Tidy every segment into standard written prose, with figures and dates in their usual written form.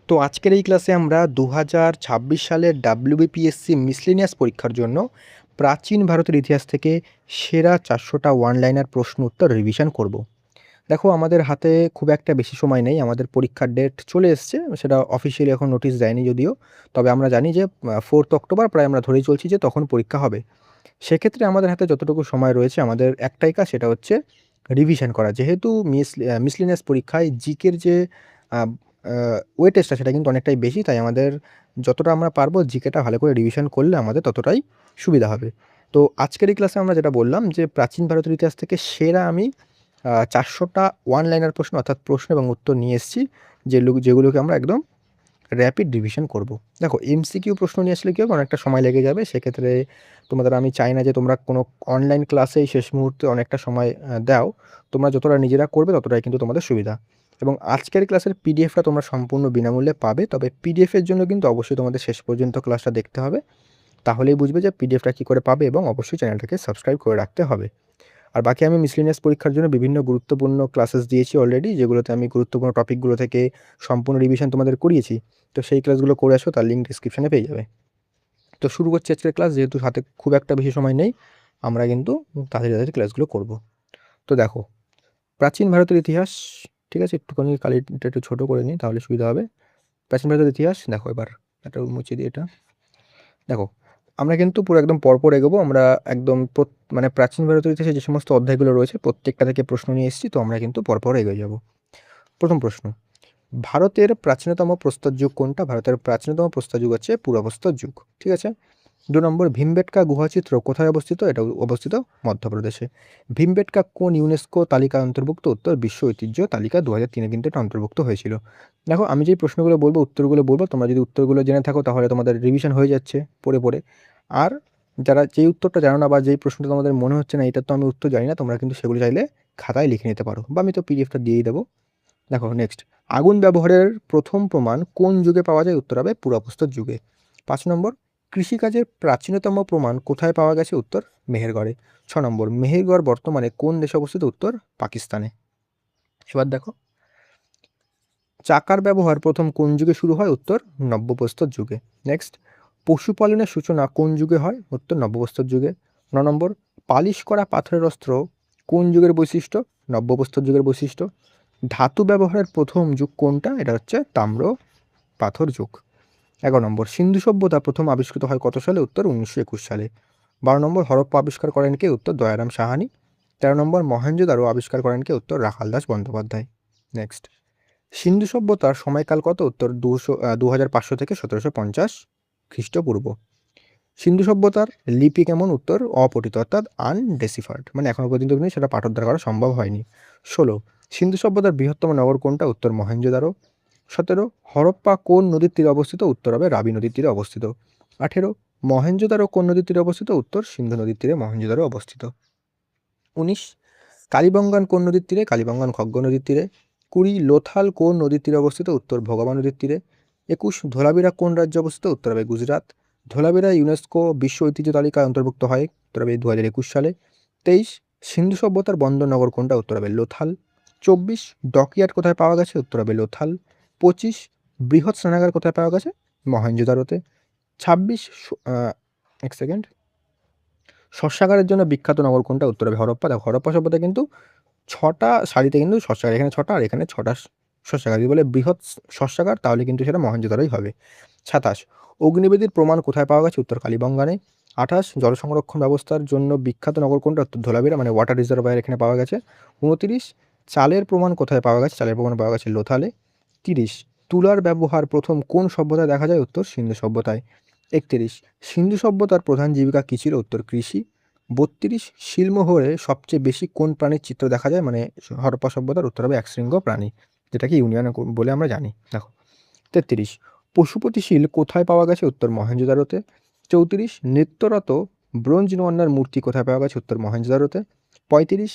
তো আজকের এই ক্লাসে আমরা 2026 সালের WBPSC মিসলেনিয়াস পরীক্ষার জন্য প্রাচীন ভারতের ইতিহাস থেকে সেরা 400টা ওয়ান লাইনার প্রশ্ন উত্তর রিভিশন করব। দেখো আমাদের হাতে খুব একটা বেশি সময় নেই, আমাদের পরীক্ষার ডেট চলে এসছে, সেটা অফিসিয়ালি এখন নোটিশ দেয়নি যদিও, তবে আমরা জানি যে 4th অক্টোবর প্রায় আমরা ধরেই চলছি যে তখন পরীক্ষা হবে। সেক্ষেত্রে আমাদের হাতে যতটুকু সময় রয়েছে আমাদের একটাই কাজ, সেটা হচ্ছে রিভিশন করা। যেহেতু মিসলেনিয়াস পরীক্ষায় জিকের যে ওয়েটেজটা সেটা কিন্তু অনেকটাই বেশি, তাই আমাদের যতটা আমরা পারবো জিকেটা ভালো করে রিভিশন করলে আমাদের ততটাই সুবিধা হবে। তো আজকের এই ক্লাসে আমরা যেটা বললাম যে প্রাচীন ভারতের ইতিহাস থেকে সেরা আমি 400টা ওয়ান লাইনার প্রশ্ন অর্থাৎ প্রশ্ন এবং উত্তর নিয়ে এসেছি, যেগুলোকে আমরা একদম র্যাপিড রিভিশন করব। দেখো এমসিকিউ প্রশ্ন নিয়ে আসলে কি হবে, অনেকটা সময় লেগে যাবে। সেক্ষেত্রে তোমাদের আমি চাই না যে তোমরা কোনো অনলাইন ক্লাসেই শেষ মুহূর্তে অনেকটা সময় দাও। তোমরা যতটা নিজেরা করবে ততটাই কিন্তু তোমাদের সুবিধা। এবং আজকের ক্লাসের পিডিএফটা তোমরা সম্পূর্ণ বিনামূল্যে পাবে, তবে পিডিএফের জন্য কিন্তু অবশ্যই তোমাদের শেষ পর্যন্ত ক্লাসটা দেখতে হবে, তাহলেই বুঝবে যে পিডিএফটা কী করে পাবে, এবং অবশ্যই চ্যানেলটাকে সাবস্ক্রাইব করে রাখতে হবে। আর বাকি আমি মিসলেনিয়াস পরীক্ষার জন্য বিভিন্ন গুরুত্বপূর্ণ ক্লাসেস দিয়েছি অলরেডি, যেগুলোতে আমি গুরুত্বপূর্ণ টপিকগুলো থেকে সম্পূর্ণ রিভিশন তোমাদের করিয়েছি। তো সেই ক্লাসগুলো করে আসো, তার লিঙ্ক ডিসক্রিপশনে পেয়ে যাবে। তো শুরু করছি আজকের ক্লাস। যেহেতু হাতে খুব একটা বেশি সময় নেই, আমরা কিন্তু তাড়াতাড়ি তাড়াতাড়ি ক্লাসগুলো করব। তো দেখো, প্রাচীন ভারতের ইতিহাস, ঠিক আছে, একটুখানি কালিটা একটু ছোটো করে নিই তাহলে সুবিধা হবে। প্রাচীন ভারতের ইতিহাস দেখো, এবার এটা মুছে দিই। এটা দেখো, আমরা কিন্তু পুরো একদম পরপর এগোবো। আমরা একদম মানে প্রাচীন ভারতের ইতিহাসে যে সমস্ত অধ্যায়গুলো রয়েছে প্রত্যেকটা থেকে প্রশ্ন নিয়ে এসেছি, তো আমরা কিন্তু পরপর এগিয়ে যাব। প্রথম প্রশ্ন, ভারতের প্রাচীনতম প্রস্তর যুগ কোনটা? ভারতের প্রাচীনতম প্রস্তর যুগ হচ্ছে পুরাপ্রস্তর যুগ, ঠিক আছে। 2 নম্বর, ভীমবেটকা গুহাচিত্র কোথায় অবস্থিত? এটা অবস্থিত মধ্যপ্রদেশে। ভীমবেটকা কোন ইউনেস্কো তালিকায় অন্তর্ভুক্ত? উত্তর বিশ্ব ঐতিহ্য তালিকা 2003-এ কিন্তু এটা অন্তর্ভুক্ত হয়েছিল। দেখো আমি যেই প্রশ্নগুলো বলবো, উত্তরগুলো বলবো, তোমরা যদি উত্তরগুলো জেনে থাকো তাহলে তোমাদের রিভিশন হয়ে যাচ্ছে পড়ে পড়ে। আর যারা যেই উত্তরটা জানো না বা যেই প্রশ্নটা তোমাদের মনে হচ্ছে না এটা তো আমি উত্তর জানি না, তোমরা কিন্তু সেগুলো চাইলে খাতায় লিখে নিতে পারো, বা আমি তো পিডিএফটা দিয়েই দেবো। দেখো নেক্সট, আগুন ব্যবহারের প্রথম প্রমাণ কোন যুগে পাওয়া যায়? উত্তর হবে পুরাপ্রস্তর যুগে। 5 নম্বর, কৃষিকাজের প্রাচীনতম প্রমাণ কোথায় পাওয়া গেছে? উত্তর মেহেরগড়ে। 6 নম্বর, মেহেরগড় বর্তমানে কোন দেশে অবস্থিত? উত্তর পাকিস্তানে। এবার দেখো, চাকার ব্যবহার প্রথম কোন যুগে শুরু হয়? উত্তর নব্যপ্রস্তর যুগে। নেক্সট, পশুপালনের সূচনা কোন যুগে হয়? উত্তর নব্যপ্রস্তর যুগে। 9 নম্বর, পালিশ করা পাথরের অস্ত্র কোন যুগের বৈশিষ্ট্য? নব্যপ্রস্তর যুগের বৈশিষ্ট্য। ধাতু ব্যবহারের প্রথম যুগ কোনটা? এটা হচ্ছে তাম্র পাথর যুগ। 11 নম্বর, সিন্ধু সভ্যতা প্রথম আবিষ্কৃত হয় কত সালে? উত্তর 1921 সালে। 12 নম্বর, হরপ্পা আবিষ্কার করেন কে? উত্তর দয়ারাম সাহানি। 13 নম্বর, মহেঞ্জোদারো আবিষ্কার করেন কে? উত্তর রাখাল দাস বন্দ্যোপাধ্যায়। নেক্সট, সিন্ধু সভ্যতার সময়কাল কত? উত্তর 2500 থেকে 1750 খ্রিস্টপূর্ব। সিন্ধু সভ্যতার লিপি কেমন? উত্তর অপঠিত অর্থাৎ আনডেসিফার্ড, মানে এখনো পর্যন্ত কিন্তু সেটা পাঠোদ্ধার করা সম্ভব হয়নি। 16, সিন্ধু সভ্যতার বৃহত্তম নগর কোনটা? উত্তর মহেঞ্জোদারো। 17, হরপ্পা কোন নদীর তীরে অবস্থিত? উত্তর হবে রাবি নদীর তীরে অবস্থিত। 18, মহেঞ্জোদারো কোন নদীর তীরে অবস্থিত? উত্তর সিন্ধু নদীর তীরে মহেঞ্জোদারো অবস্থিত। 19, কালীবঙ্গান কোন নদীর তীরে? কালীবঙ্গান খগ্গ নদীর তীরে। 20, লোথাল কোন নদীর তীরে অবস্থিত? উত্তর ভোগাবা নদীর তীরে। 21, ধোলাবিরা কোন রাজ্যে অবস্থিত? উত্তর হবে গুজরাট। ধোলাবিরা ইউনেস্কো বিশ্ব ঐতিহ্য তালিকায় অন্তর্ভুক্ত হয়, উত্তর হবে 2021 সালে। 23, সিন্ধু সভ্যতার বন্দরনগর কোনটা? উত্তর হবে লোথাল। 24, ডকইয়ার্ড কোথায় পাওয়া গেছে? উত্তর হবে লোথাল। 25, বৃহৎ স্নানাগার কোথায় পাওয়া গেছে? মহেঞ্জোদারোতে। 26, এক সেকেন্ড, শস্যাগারের জন্য বিখ্যাত নগর কোনটা? উত্তর হবে হরপ্পা। দেখো হরপ্পা সভ্যতা কিন্তু 6টা সারিতে কিন্তু শস্যাগার, এখানে 6টা আর এখানে 6টা শস্যাগার। যদি বলে বৃহৎ শস্যাগার তাহলে কিন্তু সেটা মহেঞ্জোদারোই হবে। 27, অগ্নিবেদীর প্রমাণ কোথায় পাওয়া গেছে? উত্তর কালীবঙ্গানে। 28, জল সংরক্ষণ ব্যবস্থার জন্য বিখ্যাত নগর কোনটা? উত্তর ধোলাবিরা, মানে ওয়াটার রিজার্ভায়ার এখানে পাওয়া গেছে। 29, চালের প্রমাণ কোথায় পাওয়া গেছে? চালের প্রমাণ পাওয়া গেছে লোথালে। 30, তুলার ব্যবহার প্রথম কোন সভ্যতায় দেখা যায়? উত্তর সিন্ধু সভ্যতায়। 31, সিন্ধু সভ্যতার প্রধান জীবিকা কী ছিল? উত্তর কৃষি। 32, শিলমোহরে সবচেয়ে বেশি কোন প্রাণীর চিত্র দেখা যায়? মানে হরপ্পা সভ্যতার উত্তর হবে একশৃঙ্গ প্রাণী, যেটাকে ইউনিয়ন বলে আমরা জানি। দেখো 33, পশুপতি শিল কোথায় পাওয়া গেছে? উত্তর মহেঞ্জোদারোতে। 34, নৃত্যরত ব্রোঞ্জ নওয়ান্নার মূর্তি কোথায় পাওয়া গেছে? উত্তর মহেঞ্জোদারোতে। 35,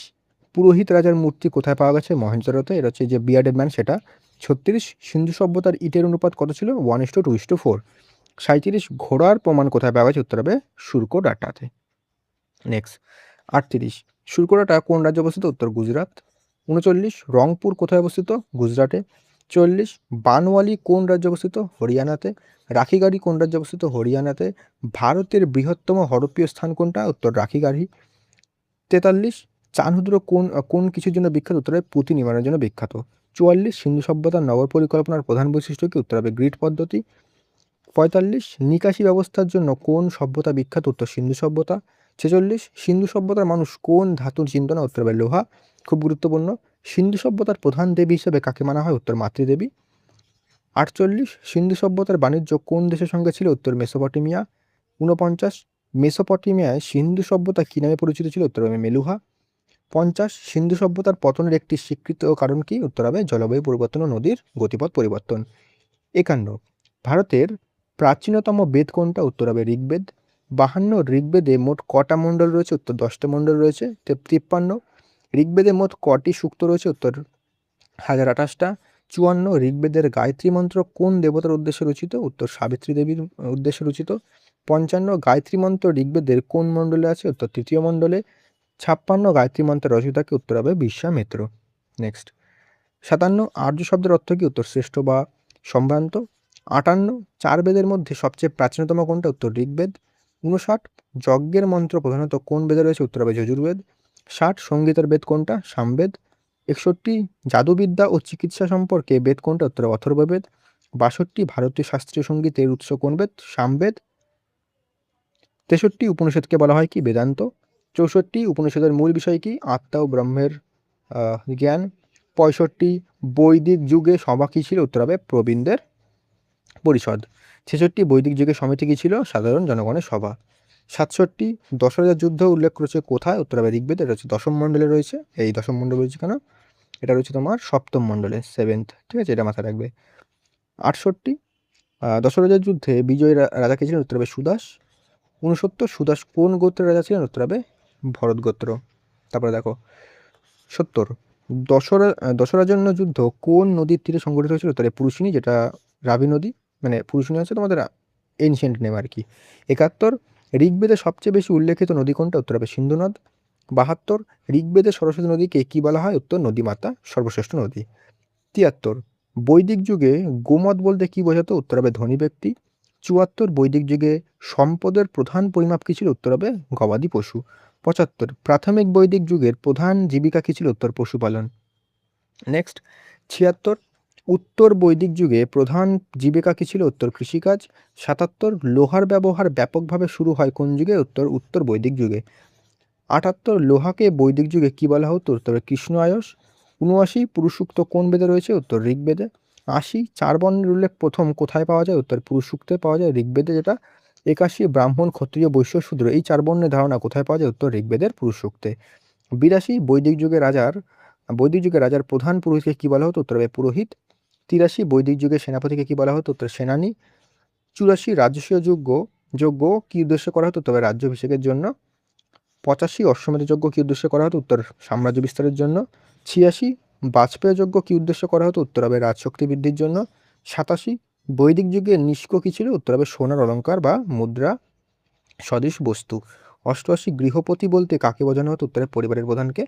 পুরোহিত রাজার মূর্তি কোথায় পাওয়া গেছে? মহেঞ্জোদারোতে, এটা হচ্ছে যে বিয়ার্ডেড ম্যান সেটা। 36, সিন্ধু সভ্যতার ইটের অনুপাত কত ছিল? 1:2:4। 37, ঘোড়ার প্রমাণ কোথায় পাওয়া গেছে? উত্তর হবে সুরকোডাটাতে। নেক্সট 38, সুরকোডাটা কোন রাজ্যে অবস্থিত? উত্তর গুজরাট। 39, রংপুর কোথায় অবস্থিত? গুজরাটে। 40 বানওয়ালি কোন রাজ্যে অবস্থিত? হরিয়ানাতে। রাখিগাড়ি কোন রাজ্যে অবস্থিত? হরিয়ানাতে। ভারতের বৃহত্তম হরপ্পীয় স্থান কোনটা? উত্তর রাখিগাড়ি। 43 চানহুদ্র কোন কিছুর জন্য বিখ্যাত? উত্তরে পুঁতি নির্মাণের জন্য বিখ্যাত। 44 সিন্ধু সভ্যতার নগর পরিকল্পনার প্রধান বৈশিষ্ট্য কি? উত্তর হবে গ্রিড পদ্ধতি। 45 নিকাশি ব্যবস্থার জন্য কোন সভ্যতা বিখ্যাত? উত্তর সিন্ধু সভ্যতা। 46 সিন্ধু সভ্যতার মানুষ কোন ধাতুর চিনত না? উত্তর হবে লোহা। খুব গুরুত্বপূর্ণ। সিন্ধু সভ্যতার প্রধান দেবী হিসেবে কাকে মানা হয়? উত্তর মাতৃদেবী। 48 সিন্ধু সভ্যতার বাণিজ্য কোন দেশের সঙ্গে ছিল? উত্তর মেসোপটেমিয়া। 49 মেসোপটেমিয়ায় সিন্ধু সভ্যতা কী নামে পরিচিত ছিল? উত্তর হবে মেলুহা। 50 সিন্ধু সভ্যতার পতনের একটি স্বীকৃত কারণ কি? উত্তর হবে জলবায়ু পরিবর্তন ও নদীর গতিপথ পরিবর্তন। 51 ভারতের প্রাচীনতম বেদ কোনটা? উত্তর হবে ঋগ্বেদ। 52 ঋগ্বেদে মোট কটা মণ্ডল রয়েছে? উত্তর 10টা মণ্ডল রয়েছে। 53 ঋগ্বেদে মোট কটি সূক্ত রয়েছে? উত্তর 1028টা। 54 ঋগ্বেদের গায়ত্রী মন্ত্র কোন দেবতার উদ্দেশ্যে রচিত? উত্তর সাবিত্রী দেবীর উদ্দেশ্যে রচিত। 55 গায়ত্রী মন্ত্র ঋগ্বেদের কোন মণ্ডলে আছে? উত্তর তৃতীয় মণ্ডলে। 56 গায়ত্রী মন্ত্রের রচয়িতা উত্তর হবে বিশ্বামিত্র। নেক্সট 57 আর্য শব্দের অর্থ কি? উত্তর শ্রেষ্ঠ বা সম্ভ্রান্ত। 58 চার বেদের মধ্যে সবচেয়ে প্রাচীনতম কোনটা? উত্তর ঋগ্বেদ। 59 যজ্ঞের মন্ত্র প্রধানত কোন বেদে রয়েছে? উত্তর হবে যজুর্বেদ। 60 সঙ্গীতের বেদ কোনটা? সামবেদ। 61 জাদুবিদ্যা ও চিকিৎসা সম্পর্কে বেদ কোনটা? উত্তর অথর্ববেদ। 62 ভারতীয় শাস্ত্রীয় সঙ্গীতের উৎস কোন বেদ? সামবেদ। 63 উপনিষদকে বলা হয় কি? বেদান্ত। 64 উপনিষদের মূল বিষয় কি? আত্মা ও ব্রহ্মের জ্ঞান। 65 বৈদিক যুগে সভা কী ছিল? উত্তর হবে প্রবীণদের পরিষদ। 66 বৈদিক যুগে সমিতি কী ছিল? সাধারণ জনগণের সভা। 67 দশরথের যুদ্ধ উল্লেখ করেছে কোথায়? উত্তর হবে ঋগ্বেদে। এটা হচ্ছে দশম মণ্ডলে রয়েছে। এই দশম মণ্ডল রয়েছে কেন? এটা রয়েছে তোমার সপ্তম মণ্ডলে, 7th। ঠিক আছে, এটা মাথায় রাখবে। 68 দশরথের যুদ্ধে বিজয়ী রাজা কে ছিলেন? উত্তর হবে সুদাস। 69 সুদাস কোন গোত্রের রাজা ছিলেন? উত্তর হবে ভরত গোত্র। তারপরে দেখো 70 দশরাজন্য যুদ্ধ কোন নদীর তীরে সংঘটিত হয়েছিল? উত্তরে পুরুষিনী, যেটা রাবি নদী। মানে পুরুষিনী হচ্ছে তোমাদের এনশিয়েন্ট নেম আর কি। 71 ঋগ্বেদে সবচেয়ে বেশি উল্লেখিত নদী কোনটা? উত্তর হবে সিন্ধু নদ। 72 ঋগ্বেদে সরস্বতী নদীকে কি বলা হয়? উত্তর নদীমাতা, সর্বশ্রেষ্ঠ নদী। 73 বৈদিক যুগে গোমত বলতে কি বোঝাতো? উত্তর হবে ধনী ব্যক্তি। 74 বৈদিক যুগে সম্পদের প্রধান পরিমাপ কি ছিল? উত্তর হবে গবাদি পশু। 75 প্রাথমিক বৈদিক যুগের প্রধান জীবিকা কি ছিল? উত্তর পশুপালন। নেক্সট 76 উত্তর বৈদিক যুগে প্রধান জীবিকা কি ছিল? উত্তর কৃষিকাজ। 77 লোহার ব্যবহার ব্যাপকভাবে শুরু হয় কোন যুগে? উত্তর বৈদিক যুগে। 78 লোহাকে বৈদিক যুগে কি বলা হতো? উত্তর কৃষ্ণ আয়স। 79 পুরুষ সূক্ত কোন বেদে রয়েছে? উত্তর ঋগ্বেদে। 80 চার বর্ণের উল্লেখ প্রথম কোথায় পাওয়া যায়? উত্তর পুরুষ সূক্তে পাওয়া যায়, ঋগ্বেদে যেটা। 81 ব্রাহ্মণ ক্ষত্রিয় বৈশ্য শূদ্র এই চার বর্ণের ধারণা কোথায় পাওয়া যায়? উত্তর ঋগ্বেদের পুরুষ সূক্তে। 82 বৈদিক যুগে রাজার প্রধান পুরোহিতকে কি বলা হতো? উত্তর হবে পুরোহিত। 83 বৈদিক যুগে সেনাপতিকে কি বলা হতো? উত্তর সেনানী। 84 রাজস্বীয় যজ্ঞ কি উদ্দেশ্যে করা হতো? তবে রাজ্যাভিষেকের জন্য। 85 অশ্বমেধ যজ্ঞ কি উদ্দেশ্যে করা হতো? উত্তর সাম্রাজ্য বিস্তারের জন্য। 86 বাজপেয় যজ্ঞ কি উদ্দেশ্যে করা হতো? উত্তর হবে রাজশক্তি বৃদ্ধির জন্য। 87 বৈদিক যুগে নিষ্ক কি ছিল? উত্তর হবে সোনার অলঙ্কার বা মুদ্রা সদৃশ বস্তু। 88 গৃহপতি বলতে কাকে বোঝানো হতো? উত্তরে পরিবারের প্রধানকে।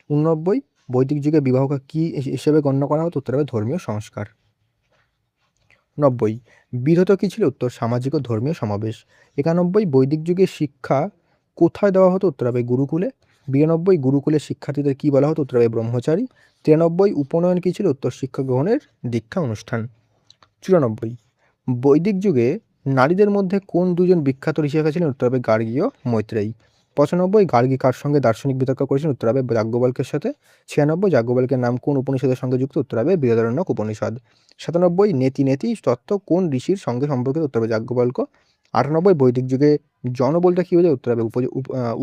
89 বৈদিক যুগে বিবাহকে কি হিসেবে গণ্য করা হতো? উত্তর হবে ধর্মীয় সংস্কার। 90 বিরত কি ছিল? উত্তর সামাজিক ও ধর্মীয় সমাবেশ। 91 বৈদিক যুগে শিক্ষা কোথায় দেওয়া হতো? উত্তর হবে গুরুকুলে। 92 গুরুকুলে শিক্ষার্থীদের কি বলা হতো? উত্তর হবে ব্রহ্মচারী। 93 উপনয়ন কি ছিল? উত্তর শিক্ষা গ্রহণের দীক্ষা অনুষ্ঠান। 94 বৈদিক যুগে নারীদের মধ্যে কোন দুজন বিখ্যাত ঋষিকা ছিলেন? উত্তর হবে গার্গী ও মৈত্রেয়ী। 95 গার্গী কার সঙ্গে দার্শনিক বিতর্ক করেছেন? উত্তর হবে যাজ্ঞবল্ক্যের সাথে। 96 যাজ্ঞবল্ক্যের নাম কোন উপনিষদের সঙ্গে যুক্ত? উত্তর হবে বৃহদারণ্যক উপনিষদ। 97 নেতি তত্ত্ব কোন ঋষির সঙ্গে সম্পর্কিত? উত্তর হবে যাজ্ঞবল্ক্য। 98 বৈদিক যুগে জন বলতে কি বোঝায়? উত্তর হবে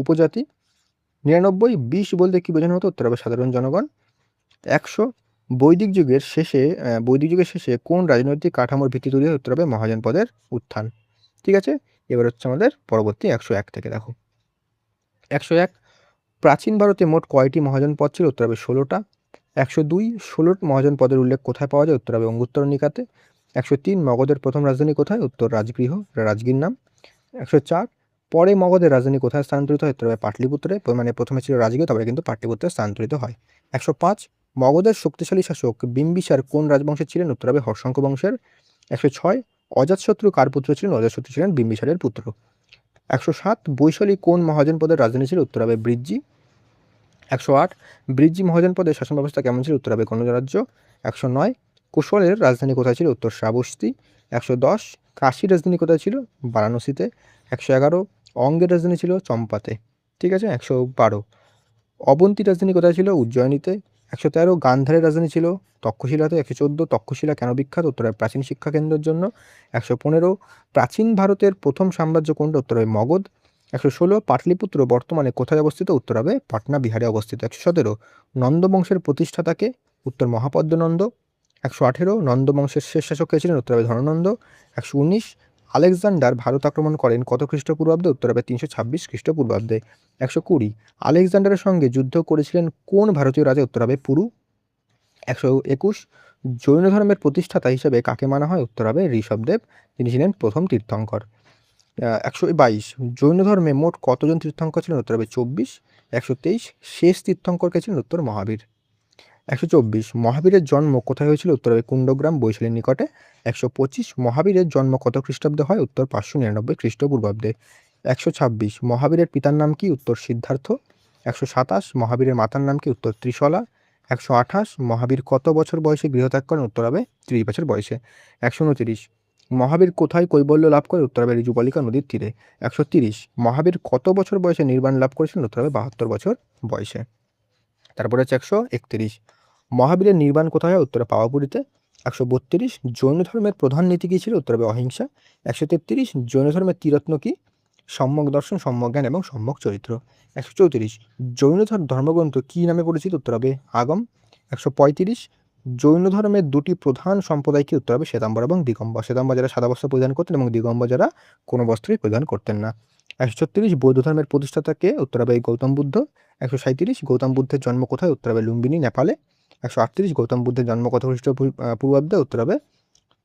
উপজাতি। 99 বিষ বলতে কি বোঝানো হতো? উত্তর হবে সাধারণ জনগণ। 100 বৈদিক যুগের শেষে কোন রাজনৈতিক কাঠামোর ভিত্তি তৈরি হয়? উত্তর হবে মহাজনপদের উত্থান। ঠিক আছে, এবার হচ্ছে আমাদের পরবর্তী 101 থেকে দেখো। 101 প্রাচীন ভারতে মোট কয়টি মহাজনপদ ছিল? উত্তর হবে 16টা। 102 16 মহাজনপদের উল্লেখ কোথায় পাওয়া যায়? উত্তর হবে অঙ্গুত্তর নিকাতে। 103 মগধের প্রথম রাজধানী কোথায়? উত্তর রাজগৃহ, রাজগীর নাম। 104 পরে মগধের রাজধানী কোথায় স্থানান্তরিত হয়? উত্তর হবে পাটলিপুত্রে। মানে প্রথমে ছিল রাজগৃহ, তারপরে কিন্তু পাটলিপুত্রে স্থানান্তরিত হয়। 105 মগধের শক্তিশালী শাসক বিম্বিসার কোন রাজবংশের ছিলেন? উত্তর হবে হর্ষঙ্ক বংশের। 106 অজাতশত্রু কার পুত্র ছিলেন? অজাতশত্রু ছিলেন বিম্বিসারের পুত্র। 107 বৈশালী কোন মহাজনপদের রাজধানী ছিল? উত্তর হবে বৃজ্জি। 108 বৃজ্জি মহাজনপদের শাসন ব্যবস্থা কেমন ছিল? উত্তর হবে কনৌজ রাজ্য। 109 কুশলের রাজধানী কোথায় ছিল? উত্তর শ্রাবস্তী। 110 কাশীর রাজধানী কোথায় ছিল? বারাণসীতে। 111 অঙ্গের রাজধানী ছিল চম্পাতে। ঠিক আছে। 112 অবন্তীর রাজধানী কোথায় ছিল? উজ্জয়িনীতে। 113 গান্ধারের রাজধানী ছিল তক্ষশিলাতে। 114 তক্ষশিলা কেন বিখ্যাত? উত্তর হবে প্রাচীন শিক্ষা কেন্দ্রের জন্য। 115 প্রাচীন ভারতের প্রথম সাম্রাজ্য কোনটা? উত্তর হবে মগধ। 116 পাটলিপুত্র বর্তমানে কোথায় অবস্থিত? উত্তর হবে পাটনা বিহারে অবস্থিত। 117 নন্দবংশের প্রতিষ্ঠাতাকে? উত্তর মহাপদ্ম নন্দ। 118 নন্দবংশের শেষ শাসক কে ছিলেন? উত্তর হবে ধননন্দ। 119 আলেকজান্ডার ভারত আক্রমণ করেন কত খ্রিস্টপূর্বাব্দে? উত্তর হবে 326 খ্রিস্টপূর্বাব্দে। 120 আলেকজান্ডারের সঙ্গে যুদ্ধ করেছিলেন কোন ভারতীয় রাজা? উত্তর হবে পুরু। 121 জৈন ধর্মের প্রতিষ্ঠাতা হিসেবে কাকে মানা হয়? উত্তর হবে ঋষভদেব, তিনি ছিলেন প্রথম তীর্থঙ্কর। 122 জৈন ধর্মে মোট কতজন তীর্থঙ্কর ছিলেন? উত্তর হবে 24। 123 শেষ তীর্থঙ্কর কে ছিলেন? উত্তর মহাবীর। 124 মহাবীরের জন্ম কোথায় হয়েছিল? উত্তর হবে কুণ্ডগ্রাম বৈশালীর নিকটে। 125 মহাবীরের জন্ম কত খ্রিস্টাব্দে হয়? উত্তর 599 খ্রিস্টপূর্বাব্দে। 126 মহাবীরের পিতার নাম কি? উত্তর সিদ্ধার্থ। 127 মহাবীরের মাতার নাম কি? উত্তর ত্রিশলা। 128 মহাবীর কত বছর বয়সে গৃহত্যাগ করেন? উত্তর হবে 30 বছর বয়সে। 129 মহাবীর কোথায় কৈবল্য লাভ করে? উত্তর হবে ঋজুপালিকা নদীর তীরে। 130 মহাবীর কত বছর বয়সে নির্বাণ লাভ করেছিলেন? উত্তর হবে 72 বছর বয়সে। তারপরে হচ্ছে 131 মহাবীরের নির্বাণ কোথায় হয়? উত্তরে পাওয়াপুরীতে। 132 জৈন ধর্মের প্রধান নীতি কী ছিল? উত্তর হবে অহিংসা। 133 জৈন ধর্মের ত্রিরত্ন কি? সম্যক দর্শন, সম্যক জ্ঞান এবং সম্যক চরিত্র। 134 জৈন ধর্মগ্রন্থ কী নামে পরিচিত? উত্তর হবে আগম। 135 জৈন ধর্মের দুটি প্রধান সম্প্রদায় কি? উত্তর হবে শ্বেতাম্বর এবং দিগম্বর। শ্বেতাম্বর যারা সাদা বস্ত্র পরিধান করতেন এবং দিগম্বর যারা কোনো বস্ত্রই পরিধান করতেন না। 136 বৌদ্ধ ধর্মের প্রতিষ্ঠাতা কে? উত্তর হবে গৌতম বুদ্ধ। 137 গৌতম বুদ্ধের জন্ম কোথায়? উত্তর হবে লুম্বিনী, নেপালে। 138 গৌতম বুদ্ধের জন্ম কত খ্রিস্টপূর্বাব্দে? উত্তর হবে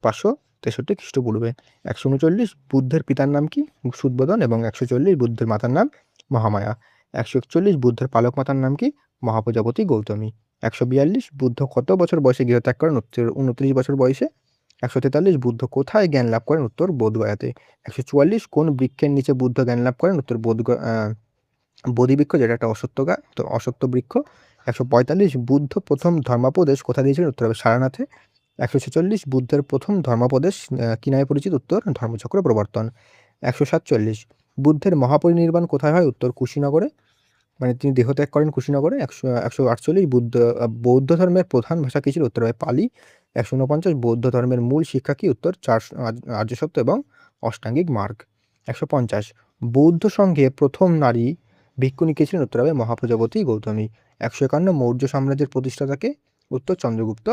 563 খ্রিস্টপূর্বে। 139 বুদ্ধের পিতার নাম কি? সুদ্ধোধন এবং 140 বুদ্ধের মাতার নাম মহামায়া। 141 বুদ্ধের পালক মাতার নাম কি? মহাপ্রজাপতি গৌতমী। 142 বুদ্ধ কত বছর বয়সে গৃহত্যাগ করেন? উত্তর 29 বছর বয়সে। 143 বুদ্ধ কোথায় জ্ঞান লাভ করেন? উত্তর বোধগয়াতে। 144 কোন বৃক্ষের নিচে বুদ্ধ জ্ঞান লাভ করেন? উত্তর বোধি বৃক্ষ, যেটা একটা অশ্বত্থ বৃক্ষ। 145 বুদ্ধ প্রথম ধর্মোপদেশ কোথায় দিয়েছিলেন? উত্তর হবে সারনাথে। 146 বুদ্ধের প্রথম ধর্মোপদেশ কি নামে পরিচিত? উত্তর ধর্মচক্র প্রবর্তন। 147 বুদ্ধের মহাপরিনির্বাণ কোথায় হয়? উত্তর কুশীনগরে, মানে তিনি দেহত্যাগ করেন কুশীনগরে। 148 বৌদ্ধ ধর্মের প্রধান ভাষা কী ছিল? উত্তর হবে পালি। 149 বৌদ্ধ ধর্মের মূল শিক্ষা কি? উত্তর আর্য সত্য এবং অষ্টাঙ্গিক মার্গ। 150 বৌদ্ধ সংঘে প্রথম নারী ভিক্ষুণী কে ছিলেন? উত্তর হবে মহাপ্রজাপতি গৌতমী। 151 মৌর্য সাম্রাজ্যের প্রতিষ্ঠাতাকে? উত্তর চন্দ্রগুপ্ত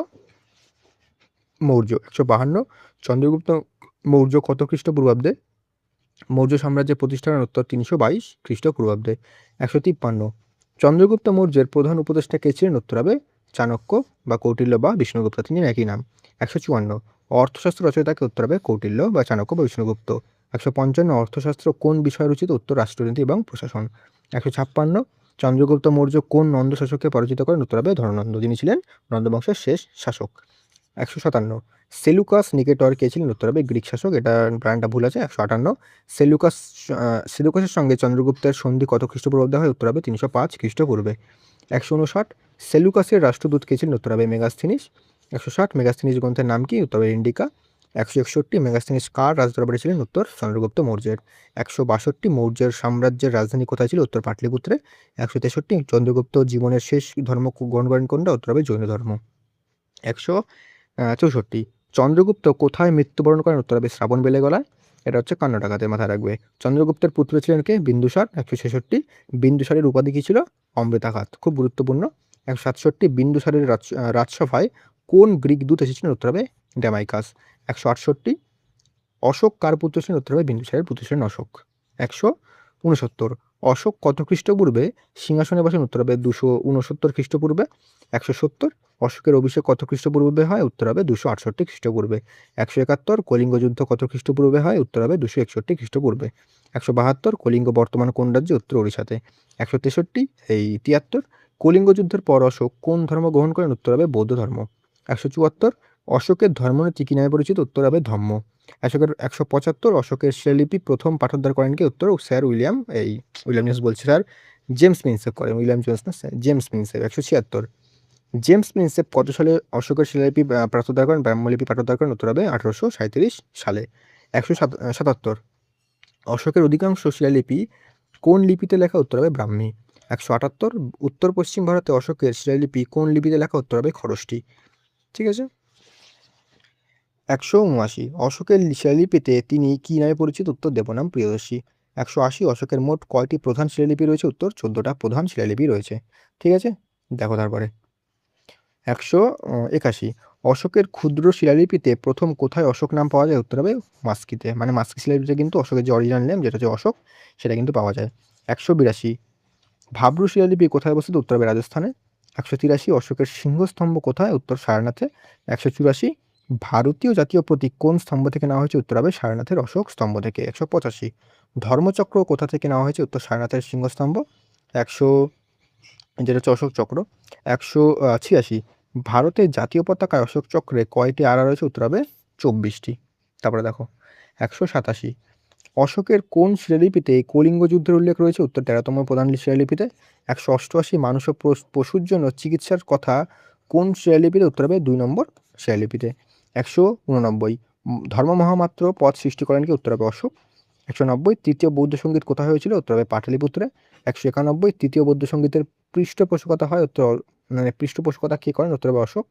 মৌর্য। 152 চন্দ্রগুপ্ত মৌর্য কত খ্রিস্টপূর্বাব্দে মৌর্য সাম্রাজ্যের প্রতিষ্ঠা করেন? উত্তর 322 খ্রিস্টপূর্বাব্দে। 153 চন্দ্রগুপ্ত মৌর্যের প্রধান উপদেষ্টা কে ছিলেন? উত্তর হবে চাণক্য বা কৌটিল্য বা বিষ্ণুগুপ্ত, তিনি একই নাম। 154 অর্থশাস্ত্র রচয়িতাকে? উত্তর হবে কৌটিল্য বা চাণক্য বা বিষ্ণুগুপ্ত। 155 অর্থশাস্ত্র কোন বিষয়ে রচিত? উত্তর রাষ্ট্রনীতি এবং প্রশাসন। 156 চন্দ্রগুপ্ত মৌর্য কোন নন্দ শাসককে পরাজিত করেন? উত্তর হবে ধননন্দ, যিনি ছিলেন নন্দবংশের শেষ শাসক। 157 সেলুকাস নিকেটর কে ছিলেন? উত্তর হবে গ্রিক শাসক, এটা প্রাণটা ভুল আছে। 158 সেলুকাসের সঙ্গে চন্দ্রগুপ্তের সন্ধি কত খ্রিস্টপূর্বাব্দে হয়? উত্তর হবে 305 খ্রিস্টপূর্বে। 159 সেলুকাসের রাষ্ট্রদূত কে ছিলেন? উত্তর হবে মেগাস্থিনিস। 160 মেগাস্থিনিস গ্রন্থের নাম কি? উত্তর হবে ইন্ডিকা। 161 মেগাস্থিনিস কার রাজদরবারে ছিলেন? উত্তর চন্দ্রগুপ্ত মৌর্যের। 162 মৌর্যের সাম্রাজ্যের রাজধানী কোথায় ছিল? উত্তর পাটলিপুত্রে। 163 চন্দ্রগুপ্ত জীবনের শেষ ধর্ম গ্রহণ করেন কোনটা? উত্তর হবে জৈন ধর্ম। 164 চন্দ্রগুপ্ত কোথায় মৃত্যুবরণ করেন? উত্তর হবে শ্রাবণবেলাগোলায়, এটা হচ্ছে কর্ণাটকাতে, মাথায় রাখবে। চন্দ্রগুপ্তের পুত্র ছিলেন কে? বিন্দুসার। 166 বিন্দুসারের উপাধি কী ছিল? অমৃতাঘাত, খুব গুরুত্বপূর্ণ। 167 বিন্দুসারের রাজসভায় কোন গ্রিক দূত এসেছিলেন? উত্তর হবে ড্যামাইকাস। 168 অশোক কার পুত্র ছিলেন? উত্তর হবে বিন্দুসারের পুত্র ছিলেন অশোক। 169 অশোক কত খ্রিস্টপূর্বে সিংহাসনে বসেন? উত্তর হবে 269 খ্রিস্টপূর্বে। 170 অশোকের অভিষেক কত খ্রিস্টপূর্বে হয়? উত্তর হবে 268 খ্রিস্টপূর্বে। 171 কলিঙ্গ যুদ্ধ কত খ্রিস্টপূর্বে হয়? উত্তর হবে 261 খ্রিস্টপূর্বে। 172 কলিঙ্গ বর্তমান কোন রাজ্যে? উত্তর ওড়িশাতে। 163 73 কলিঙ্গ যুদ্ধের পর অশোক কোন ধর্ম গ্রহণ করেন? উত্তর হবে বৌদ্ধ ধর্ম। ১৭৪ অশোকের ধর্মনীতি কি নামে পরিচিত? উত্তর হবে ধম্ম। ১৭৫ অশোকের শিলালিপি প্রথম পাঠোদ্ধার করেন কে? উত্তর স্যার উইলিয়াম জোন্স বলছি স্যার, জেমস প্রিন্সেপ করেন। উইলিয়াম জোন্স না sir, James Prinsep. ১৭৬ James Prinsep কত সালে অশোকের শিলালিপি পাঠোদ্ধার করেন, ব্রাহ্মলিপি পাঠোদ্ধার করেন? উত্তর হবে ১৮৩৭ সালে। ১৭৭ অশোকের অধিকাংশ শিলালিপি কোন লিপিতে লেখা? উত্তর হবে ব্রাহ্মী। ১৭৮ উত্তর পশ্চিম ভারতে অশোকের শিলালিপি কোন লিপিতে লেখা? উত্তর হবে খরষ্টি। ঠিক আছে। ১৭৯ অশোকের শিলালিপিতে তিনি কি নামে পরিচিত? উত্তর দেবনাম প্রিয়দর্শী। ১৮০ অশোকের মোট কয়টি প্রধান শিলালিপি রয়েছে? উত্তর ১৪টা প্রধান শিলালিপি রয়েছে। ঠিক আছে, দেখো তারপরে ১৮১ অশোকের ক্ষুদ্র শিলালিপিতে প্রথম কোথায় অশোক নাম পাওয়া যায়? উত্তর হবে মাস্কিতে, মানে মাস্কি শিলালিপিতে কিন্তু অশোকের যে অরিজিনাল নেম যেটা হচ্ছে অশোক সেটা কিন্তু পাওয়া যায়। ১৮২ ভাবরু শিলালিপি কোথায় অবস্থিত? উত্তর হবে রাজস্থানে। ১৮৩ অশোকের সিংহস্তম্ভ কোথায়? উত্তর সারনাথে। ১৮৮ ভারতীয় জাতীয় প্রতীক কোন স্তম্ভ থেকে নেওয়া হয়েছে? উত্তর হবে সারনাথের অশোক স্তম্ভ থেকে। ১৮৮ ধর্মচক্র কোথা থেকে নেওয়া হয়েছে? উত্তর সারনাথের সিংহস্তম্ভ। ১০০ যেটা হচ্ছে অশোক চক্র। ১৮৮ ভারতের জাতীয় পতাকায় অশোক চক্রে কয়টি আড়া রয়েছে? উত্তর হবে ২৪টি। তারপরে দেখো ১৮৮ অশোকের কোন শিলালিপিতে কলিঙ্গ যুদ্ধের উল্লেখ রয়েছে? উত্তর ১৩তম প্রধান শিলালিপিতে। ১৮৮ মানুষ ও পশুর জন্য চিকিৎসার কথা কোন শিলালিপিতে? উত্তর হবে ২ নম্বর শিলালিপিতে। ১৮৮ ধর্ম মহামাত্র পদ সৃষ্টি করেন কে? উত্তর হবে অশোক। ১৯০ তৃতীয় বৌদ্ধ সঙ্গীত কোথায় হয়েছিল? উত্তর হবে পাটলিপুত্রে। ১৯১ তৃতীয় বৌদ্ধ সঙ্গীতের পৃষ্ঠপোষকতা হয় মানে পৃষ্ঠপোষকতা কে করেন? উত্তর হবে অশোক।